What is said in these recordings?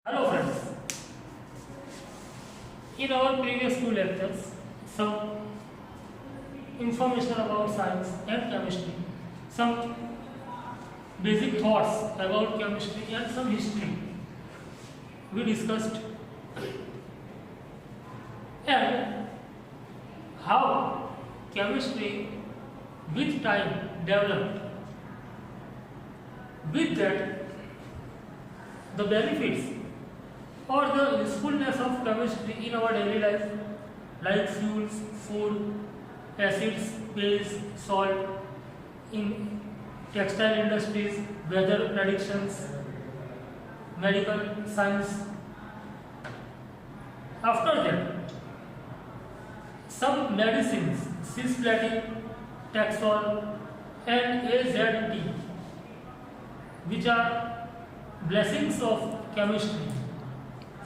Hello friends, in our previous two lectures, some information about science and chemistry, some basic thoughts about chemistry and some history we discussed, and how chemistry with time developed. With that, the benefits or the usefulness of chemistry in our daily life, like fuels, food, acids, base, salt, in textile industries, weather predictions, medical science. After that, some medicines, cisplatin, Taxol, and AZT, which are blessings of chemistry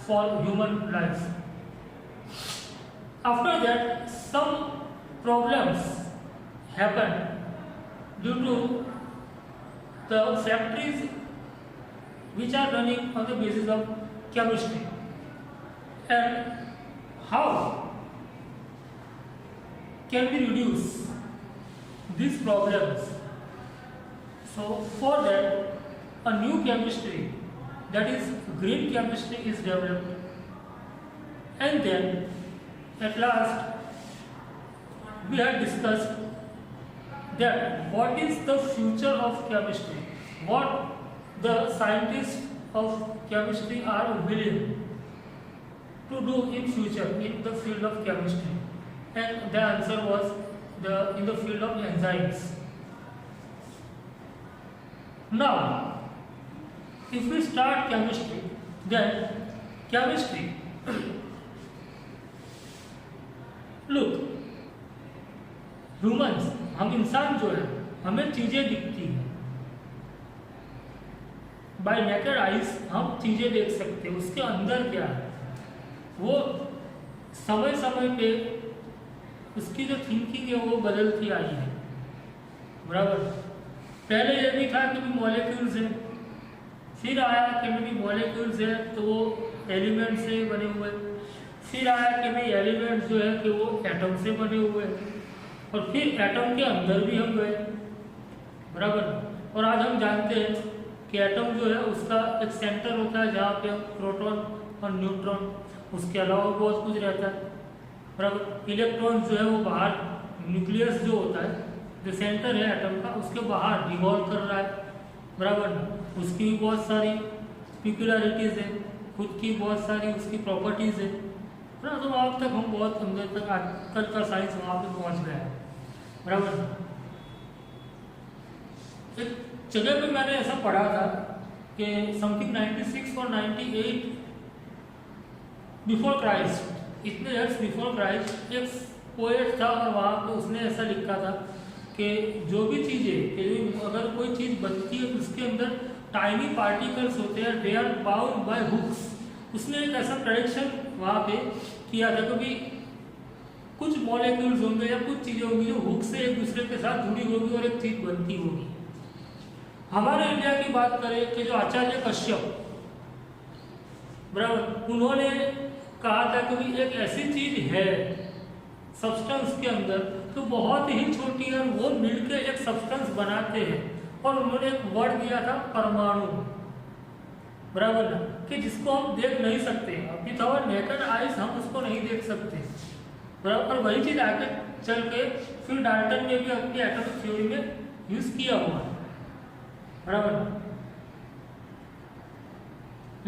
for human life. After that, some problems happen due to the factories which are running on the basis of chemistry, and how can we reduce these problems. So for that, a new chemistry, that is green chemistry, is developed, and then at last we have discussed that what is the future of chemistry, what the scientists of chemistry are willing to do in future in the field of chemistry, and the answer was in the field of enzymes. Now, if we start chemistry, then chemistry, look, humans, हम इंसान जो है, हमें चीजें दिखती हैं, bye naked eyes हम चीजें देख सकते हैं, उसके अंदर क्या है वो समय समय पे उसकी जो थिंकिंग है वो बदलती आई है, बराबर। पहले ये भी था कि मॉलिक्यूल्स हैं, फिर आया कि भी मॉलिक्यूल्स है तो वो एलिमेंट से बने हुए, फिर आया कि भाई एलिमेंट्स जो है कि वो एटम से बने हुए, और फिर एटम के अंदर भी हम गए, बराबर। और आज हम जानते हैं कि एटम जो है उसका एक सेंटर होता है जहाँ पे प्रोटॉन और न्यूट्रॉन, उसके अलावा बहुत कुछ रहता है, बराबर। इलेक्ट्रॉन जो है वो बाहर, न्यूक्लियस जो होता है, जो सेंटर है एटम का, उसके बाहर रिवॉल्व कर रहा है, बराबर। उसकी भी बहुत सारी पिक्युलरिटीज़ है, खुद की बहुत सारी उसकी प्रॉपर्टीज़ है ना। तो अब तक हम बहुत अंदर तक आजकल का साइंस वहाँ पे पहुँच गया है, बराबर। एक जगह पे मैंने ऐसा पढ़ा था कि समथिंग 96 और 98 बिफोर क्राइस्ट, इतने ईयर्स बिफोर क्राइस्ट, एक पोएट था और वहाँ पे उसने ऐसा लिखा था कि जो भी चीज़ें, अगर कोई चीज़ बनती है तो उसके अंदर टाइनी पार्टिकल्स होते हैं, they are bound by hooks. उसने एक ऐसा प्रेडिक्शन वहाँ पे किया था कि भाई कुछ मॉलिक्यूल्स होंगे या कुछ चीज़ें होंगी जो हुक से एक दूसरे के साथ जुड़ी होगी और एक चीज़ बनती होगी। हमारे इंडिया की बात करें कि जो आचार्य कश्यप, बराबर, उन्होंने कहा था कि भाई एक ऐसी चीज़ है सब्सटेंस के अंदर तो बहुत ही छोटी है, वो मिलकर एक सब्सटेंस बनाते हैं, और उन्होंने एक वर्ड दिया था परमाणु, बराबर ना, कि जिसको हम देख नहीं सकते, विथ आवर नेकेड आइज हम उसको नहीं देख सकते, बराबर। वही चीज आगे चल के फिर डाल्टन ने भी अपनी एटॉमिक थ्योरी में यूज किया हुआ है, बराबर।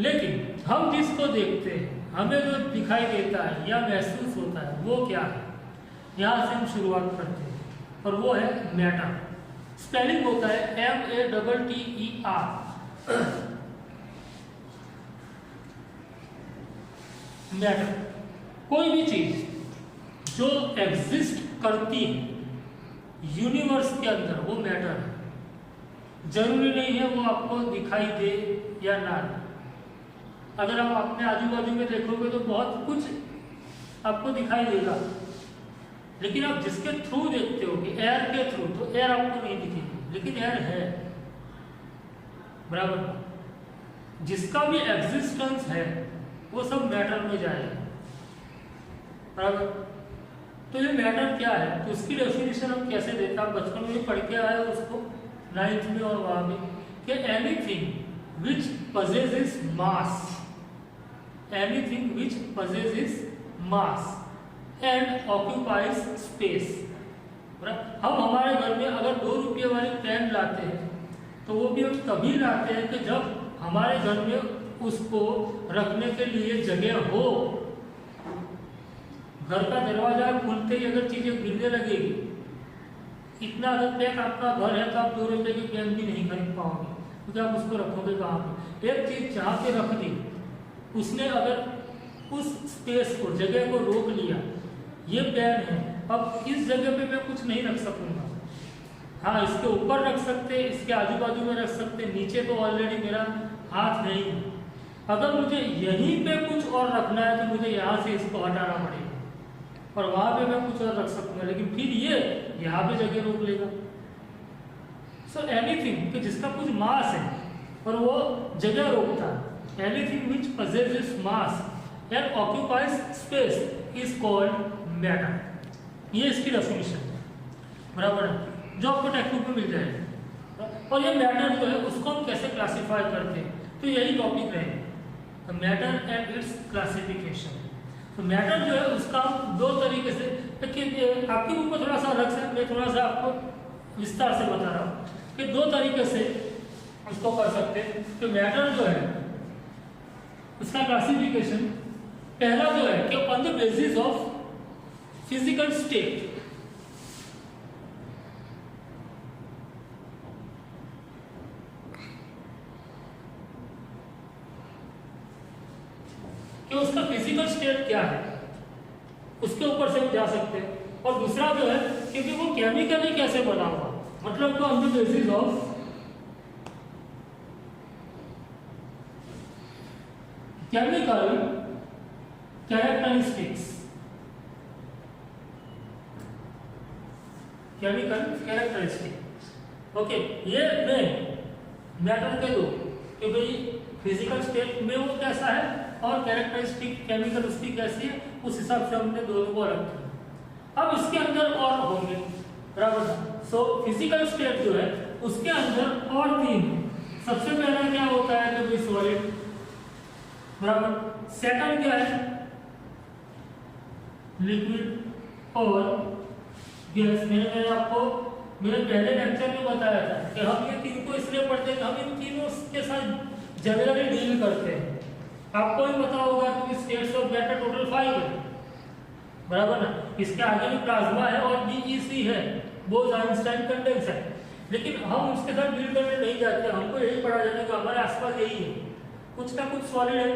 लेकिन हम जिसको देखते हैं, हमें जो दिखाई देता है या महसूस होता है वो क्या है, यहाँ से हम शुरुआत करते हैं, और वो है मैटर। स्पेलिंग होता है MATTER। मैटर, कोई भी चीज जो एग्जिस्ट करती है यूनिवर्स के अंदर वो मैटर है। जरूरी नहीं है वो आपको दिखाई दे या ना। अगर आप अपने आजू बाजू में देखोगे तो बहुत कुछ आपको दिखाई देगा, लेकिन आप जिसके थ्रू देखते हो कि एयर के थ्रू, तो एयर आपको नहीं दिखेगी, लेकिन एयर है, बराबर। जिसका भी एग्जिस्टेंस है वो सब मैटर में जाएगा, बराबर। तो ये मैटर क्या है, तो उसकी डेफिनेशन हम कैसे देते हैं, बचपन में पढ़ के आए उसको 9th में और वहाँ में, कि anything which possesses mass, anything which possesses mass and occupies space. हम हमारे घर में अगर 2 रुपये वाली पेन लाते हैं तो वो भी हम तभी लाते हैं कि जब हमारे घर में उसको रखने के लिए जगह हो। घर का दरवाजा खुलते ही अगर चीजें गिरने लगेगी, इतना अगर पैक आपका घर है तो आप 2 रुपये की पेन भी नहीं खरीद पाओगे, क्योंकि आप उसको रखोगे कहाँ पे। एक चीज जहाँ पे रख दी, उसने अगर उस स्पेस को, जगह को रोक लिया, ये पेन है, अब इस जगह पे मैं कुछ नहीं रख सकूंगा। हाँ, इसके ऊपर रख सकते, इसके आजू बाजू में रख सकते, नीचे तो ऑलरेडी मेरा हाथ नहीं है। अगर मुझे यहीं पे कुछ और रखना है तो मुझे यहाँ से इसको हटाना पड़ेगा और वहां पे मैं कुछ और रख सकूंगा, लेकिन फिर ये यहाँ पे जगह रोक लेगा। सो एनीथिंग कि जिसका कुछ मास है और वो जगह रोकता है, anything which possesses mass and occupies space is called matter. ये इसकी डेफिनेशन है, बराबर है, जो आपको टेक्स्ट बुक में मिल जाएगा। और ये मैटर जो है उसको हम कैसे क्लासिफाई करते हैं, तो यही टॉपिक रहेगा, मैटर एंड इट्स क्लासिफिकेशन। तो मैटर जो है उसका हम 2 तरीके से, देखिए आपकी बुक में थोड़ा सा अलग से, मैं थोड़ा सा आपको विस्तार से बता रहा हूँ कि 2 तरीके से उसको कर सकते हैं। तो मैटर जो है उसका क्लासिफिकेशन पहला जो है कि on the basis of physical state, कि उसका फिजिकल स्टेट क्या है, उसके ऊपर से हम जा सकते हैं। और दूसरा जो है क्योंकि वो केमिकली कैसे बना हुआ, मतलब तो on the basis of chemical characteristics, chemical characteristic. Okay, ये मैं मैटर के दो कि भाई फिजिकल स्टेट में वो कैसा है और कैरेक्टरिस्टिक केमिकल उसकी कैसी है, उस हिसाब से हमने दोनों को अलग किया। अब इसके अंदर और होंगे, बराबर। सो फिजिकल स्टेट जो है उसके अंदर और 3। सबसे पहला क्या होता है कि भाई सॉलिड, बराबर। सेकंड क्या है, लिक्विड और गैस। मैंने आपको मेरे पहले लेक्चर में बताया था कि हम ये 3 को इसलिए पढ़ते हैं कि हम इन तीनों के साथ जनरली डील करते हैं। आपको भी पता होगा कि स्टेट्स ऑफ मैटर टोटल 5 है, बराबर ना। इसके आगे भी प्लाज्मा है और बीईसी है, बोज आइंस्टाइन कंडेंस है, लेकिन हम उसके साथ डील करने नहीं जाते। हमको यही पढ़ा जाने का हमारे आसपास यही है, कुछ ना कुछ सॉलिड है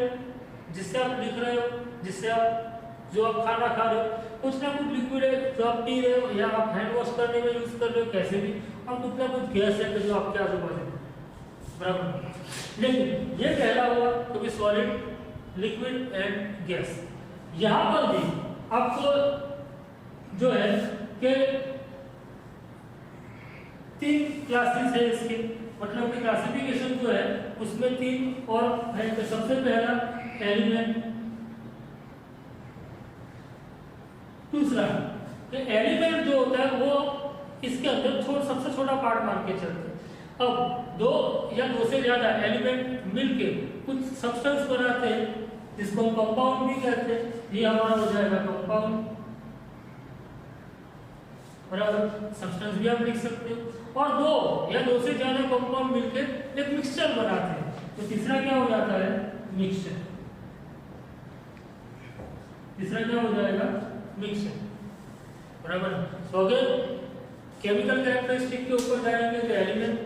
जिससे आप लिख रहे हो, जिससे आप जो आप खाना खा रहे हो, कुछ ना कुछ लिक्विड है जो आप पी रहे हो या आप हैंड वॉश करने में यूज कर रहे हो, कैसे भी, और कुछ ना कुछ गैस है जो आपके आजू बाजू, बराबर। लेकिन ये पहला हुआ तो भी सॉलिड, लिक्विड एंड गैस। यहाँ पर भी आपको जो है कि 3 क्लासेस है इसके, मतलब कि क्लासिफिकेशन जो है उसमें 3 और है। तो सबसे पहला एलिमेंट, दूसरा एलिमेंट जो होता है वो इसके अंदर सबसे छोटा पार्ट मान के चलते हैं। अब 2 या 2 से ज्यादा एलिमेंट मिलके कुछ सब्सटेंस बनाते हैं जिसको हम कंपाउंड भी कहते हैं। ये हमारा हो जाएगा कंपाउंड, बराबर। सब्सटेंस भी आप लिख सकते हो। और 2 या 2 से ज्यादा कंपाउंड मिलके एक मिक्सचर बनाते हैं, तो तीसरा क्या हो जाता है, मिक्सचर। तीसरा क्या हो जाएगा, मिक्सचर, बराबर। तो अगर केमिकल कैरेक्टरिस्टिक के ऊपर जाएंगे तो एलिमेंट,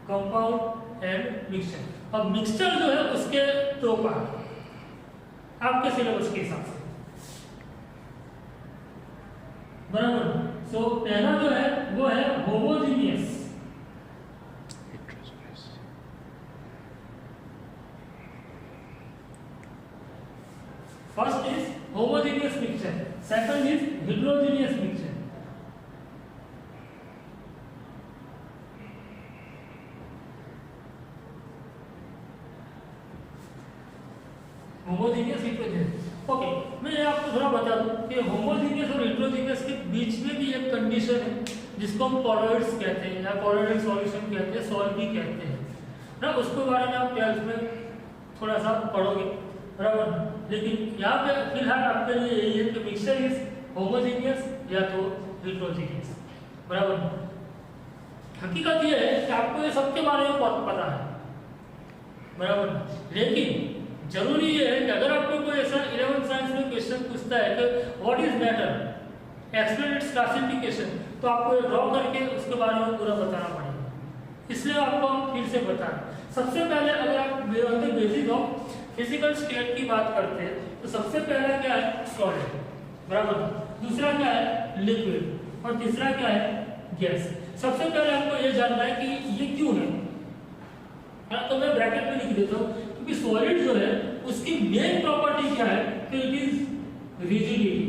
कंपाउंड एंड मिक्सचर। अब मिक्सचर जो है उसके 2 पार्ट आपके सिलेबस के हिसाब से, बराबर। सो पहला जो है वो है homogeneous, first is homogeneous mixture, second is heterogeneous mixture। Homogeneous heterogeneous. Okay, मैं ये आपको थोड़ा बता दूं कि होमोजीनियस और हिट्रोजीनियस के बीच में भी एक कंडीशन है जिसको हम कॉलोइड्स कहते हैं या कॉलोइडल सॉल्यूशन कहते हैं, सॉल्वी कहते हैं ना। उसके बारे में आप 12th में थोड़ा सा पढ़ोगे, बराबर। लेकिन यहाँ पे फिलहाल आपके लिए यही है कि मिक्सचर इज होमोजीनियस या तो हिट्रोजीनियस, बराबर। हकीकत ये है कि आपको ये सबके बारे में पता है, बराबर। लेकिन जरूरी ये है कि अगर आपको कोई ऐसा 11th साइंस में क्वेश्चन पूछता है कि what is matter, explain it's classification, तो आपको ड्रॉ करके उसके बारे में पूरा बताना पड़ेगा। इसलिए आपको हम फिर से बताएं। सबसे पहले अगर आप बेसिक ऑफ फिजिकल स्टेट की बात करते हैं तो सबसे पहला क्या है, सॉलिड, बराबर। दूसरा क्या है, लिक्विड, और तीसरा क्या है, गैस। सबसे पहले हमको ये जानना है कि ये क्यों है, तो मैं ब्रैकेट में लिख देता हूँ, क्योंकि सॉलिड जो है उसकी मेन प्रॉपर्टी क्या है कि इट इज रिजिडिटी,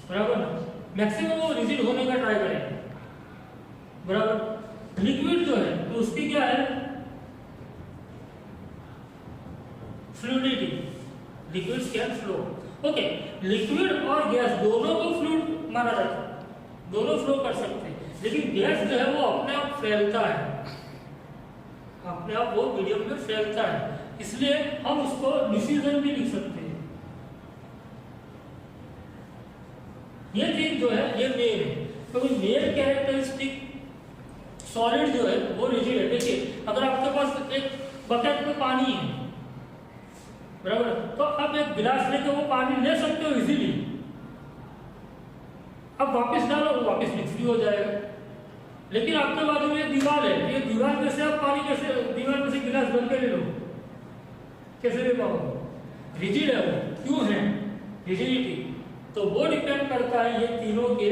बराबर। मैक्सिमम वो रिजिड होने का ट्राई करेगा, बराबर। लिक्विड जो है तो उसकी क्या है, fluidity, liquids can flow. Okay, liquid और गैस दोनों को फ्लूइड माना जाता है, दोनों फ्लो कर सकते हैं। लेकिन गैस जो है वो अपने आप फैलता है, अपने आप वो मीडियम में फैलता है, इसलिए हम उसको डिफ्यूजन भी लिख सकते हैं। ये चीज जो है ये मेन है, क्योंकि मेन कैरेक्टरिस्टिक सॉलिड जो है वो रिजिड है। देखिए, अगर आपके पास एक बकेट में पानी है, बराबर, तो आप एक गिलास लेके वो पानी ले सकते हो इजीली, अब वापस डालो वो वापस मिक्स भी हो जाएगा। लेकिन आपके बाजू में दीवार है, ये दीवार में से आप पानी कैसे, दीवार में से गिलास भर के ले लो, कैसे ले पाओगे, रिजिड है वो। क्यों है रिजिडिटी, तो वो डिपेंड करता है ये तीनों के,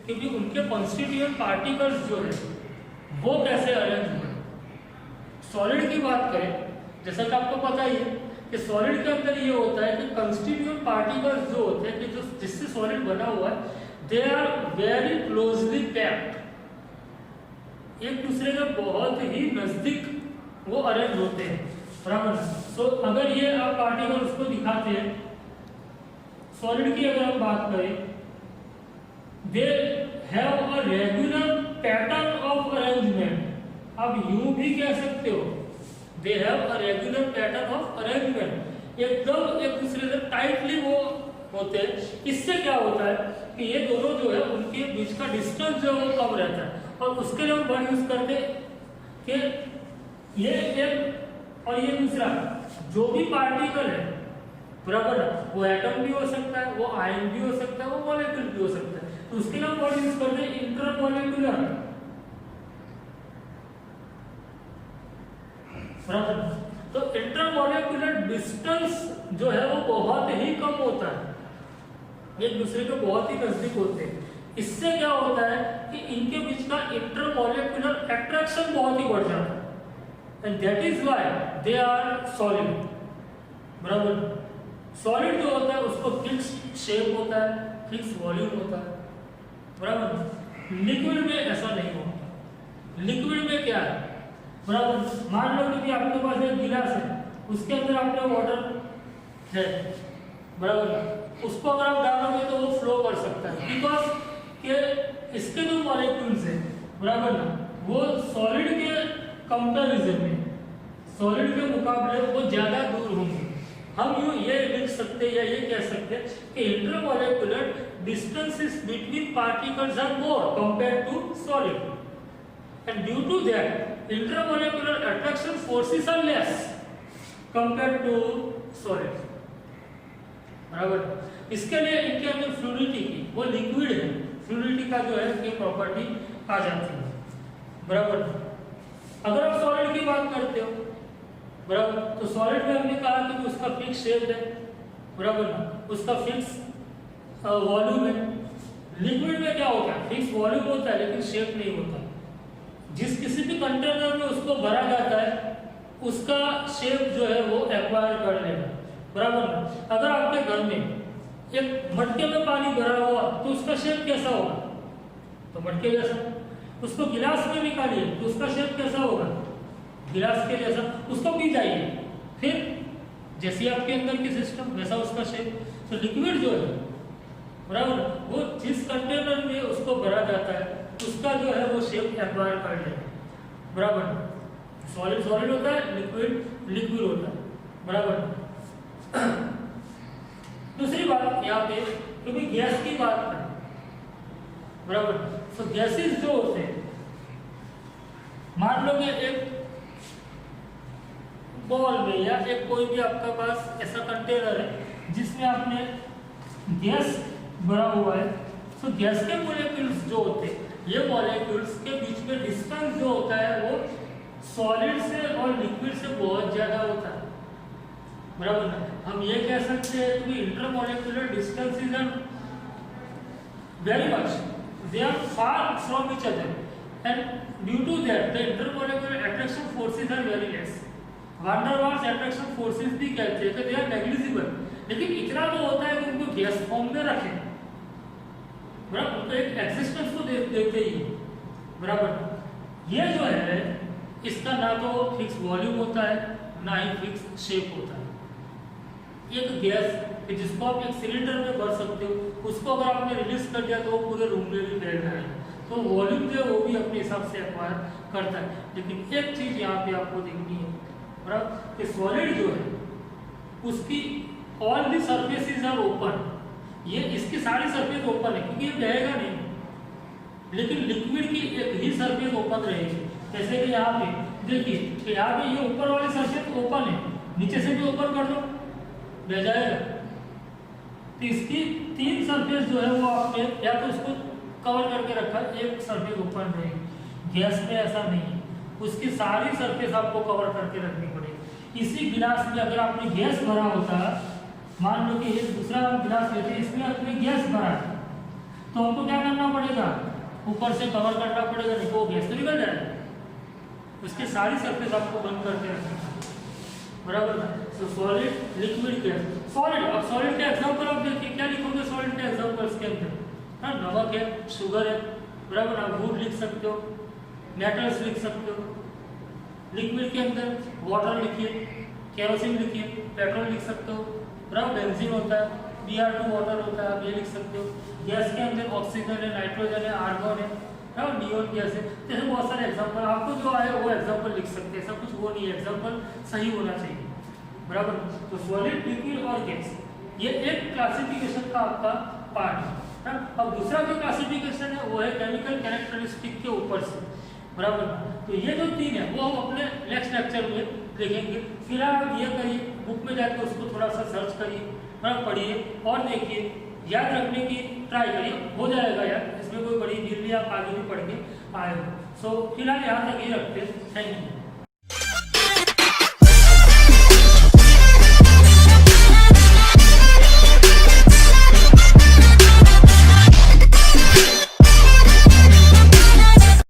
क्योंकि उनके कॉन्स्टिट्यूएंट पार्टिकल्स जो है वो कैसे अरेंज हुए। सॉलिड की बात करें, जैसा कि आपको पता ही है कि सॉलिड के अंदर ये होता है कि कंस्टिट्यूएंट पार्टिकल्स जो होते हैं कि जो जिससे सॉलिड बना हुआ है, they are very closely packed, एक दूसरे के बहुत ही नजदीक वो अरेंज होते हैं, बराबर। सो अगर ये आप पार्टिकल उसको दिखाते हैं, सॉलिड की अगर हम बात करें, they have a regular pattern of arrangement. आप यूं भी कह सकते हो, they have a regular pattern of arrangement, एकदम एक दूसरे से टाइटली वो होते हैं। इससे क्या होता है कि ये दोनों जो है उनके बीच का डिस्टेंस जो है वो कम रहता है, और उसके लिए हम वर्ड यूज करते कि ये एक और ये दूसरा, जो भी पार्टिकल है, बराबर, वो एटम भी हो सकता है, वो आयन भी हो सकता है, वो मॉलिक्यूल भी हो सकता है, तो उसके लिए हम वर्ड यूज करते हैं इंटरमॉलिक्यूलर, बराबर। तो इंटरमॉलिक्यूलर डिस्टेंस जो है वो बहुत ही कम होता है, एक दूसरे के बहुत ही नजदीक होते हैं। इससे क्या होता है कि इनके बीच का इंटरमॉलिक्यूलर अट्रैक्शन बहुत ही बढ़ जाता है, and that is why they are solid, बराबर। सॉलिड जो होता है उसको फिक्स शेप होता है, फिक्स वॉल्यूम होता है, बराबर। लिक्विड में ऐसा नहीं होता। लिक्विड में क्या है, बराबर, मान लो कि आपके पास एक गिलास है, उसके अंदर आपका वाटर है, बराबर, उसको अगर आप डालोगे तो वो फ्लो कर सकता है, बिकॉज कि इसके जो मॉलिक्यूल्स हैं, बराबर ना, वो सॉलिड के कंपैरिजन में, सॉलिड के मुकाबले वो ज्यादा दूर होंगे। हम यूं ये लिख सकते या ये कह सकते हैं कि intermolecular distances between particles are more compared to solid, and due to that intermolecular attraction forces are less compared to solid, बराबर। इसके लिए इनके अंदर फ्लूइडिटी की, वो लिक्विड है, फ्लूइडिटी का जो है ये प्रॉपर्टी आ जाती है, बराबर। अगर आप सॉलिड की बात करते हो, बराबर, तो सॉलिड में हमने कहा कि उसका फिक्स शेप है, बराबर, उसका फिक्स वॉल्यूम है। लिक्विड में क्या होता है, फिक्स वॉल्यूम होता है लेकिन शेप नहीं होता। जिस किसी भी कंटेनर में उसको भरा जाता है उसका शेप जो है वो एक्वायर कर लेगा, बराबर। अगर आपके घर में एक मटके में पानी भरा हुआ तो उसका शेप कैसा होगा, तो मटके जैसा। उसको गिलास में निकालिए तो उसका शेप कैसा होगा, गिलास के जैसा। उसको पी जाइए फिर जैसे आपके अंदर की सिस्टम वैसा उसका शेप। तो लिक्विड जो है बराबर, वो जिस कंटेनर में उसको भरा जाता है उसका जो है वो शेप एक्वायर कर लेगा बराबर। सॉलिड सॉलिड होता है, लिक्विड लिक्विड होता है बराबर। दूसरी बात यहाँ पे क्योंकि गैस की बात करें बराबर, तो गैसेस जो होते हैं, मान लो कि एक बॉल में या एक कोई भी आपका पास ऐसा कंटेनर है जिसमें आपने गैस भरा हुआ है, तो गैस के मॉलिक्यूल्स जो होते हैं, ये मॉलिक्यूल्स के बीच में डिस्टेंस जो होता है वो सॉलिड से और लिक्विड से बहुत ज्यादा होता है बराबर ना। हम ये कह सकते हैं कि intermolecular distances are very much, they are far from each other and due to that the intermolecular attraction forces are very less. Van der Waals attraction forces भी कहते हैं कि they are negligible, लेकिन इतना तो होता है कि उनको गैस फॉर्म में रखें बराबर, उनको एक एग्जिस्टेंस तो देते ही बराबर। ये जो है इसका ना तो फिक्स वॉल्यूम होता है ना ही फिक्स शेप होता है। एक गैस जिसको आप एक सिलेंडर में भर सकते हो, उसको अगर आपने रिलीज कर दिया तो वो पूरे रूम में भी फैल जाएगा, तो वॉल्यूम जो है वो भी अपने हिसाब से एक्वायर करता है। लेकिन एक चीज यहाँ पे आपको देखनी है बराबर कि सॉलिड जो है उसकी all the surfaces are open, ये इसकी सारी सरफेस ओपन है क्योंकि ये बहेगा नहीं, लेकिन लिक्विड की एक ही सरफेस ओपन रहेगी। जैसे कि यहाँ पे देखिए कि यहाँ पे ये ऊपर वाली सरफेस ओपन है, नीचे से भी ओपन कर दो बह जाएगा। तो इसकी तीन सरफेस जो है वो आपने या तो उसको कवर करके रखा, एक सरफेस ओपन रहेगी। गैस में ऐसा नहीं है, उसकी सारी सरफेस आपको कवर करके रखनी पड़ेगी। इसी गिलास में अगर आपने गैस भरा होता, मान लो कि एक दूसरा गिलास लेते हैं, इसमें आपने गैस भरा है, तो हमको क्या करना पड़ेगा, ऊपर से कवर करना पड़ेगा, नहीं तो वो गैस तो निकल जाएगा। उसकी सारी सरफेस आपको बंद करके रखनी बराबर ना। तो सॉलिड लिक्विड गैस सॉलिड, अब सॉलिड के एग्जांपल आप देखिए, क्या लिखोगे सॉलिड के एग्जांपल्स के अंदर, हाँ नमक है, शुगर है बराबर, आप वुड लिख सकते हो, मेटल्स लिख सकते हो। लिक्विड के अंदर वाटर लिखिए, केरोसिन लिखिए, पेट्रोल लिख सकते हो बराबर, बेंजीन होता है, Br2 वाटर होता है, आप ये लिख सकते हो। गैस के अंदर ऑक्सीजन है, नाइट्रोजन है, आर्गन है, नियोन गैस है, जैसे बहुत सारे एग्जांपल आपको जो आए वो एग्जांपल लिख सकते हैं, सब कुछ वो नहीं है, एग्जांपल सही होना चाहिए बराबर। तो सॉलिड लिक्विड और गैस ये एक क्लासिफिकेशन का आपका पार्ट है। अब दूसरा जो क्लासिफिकेशन है वो है केमिकल कैरेक्टरिस्टिक के ऊपर से बराबर। तो ये जो तीन है वो हम अपने नेक्स्ट लेक्चर में देखेंगे। फिलहाल आप ये करिए, बुक में जाकर उसको थोड़ा सा सर्च करिए, पढ़िए और देखिए, याद रखने की ट्राई करिए, हो जाएगा यार, इसमें कोई बड़ी डील नहीं, आप आगे भी पढ़ के आए हो। सो फिलहाल यहाँ तक ही रखते हैं। Thank you.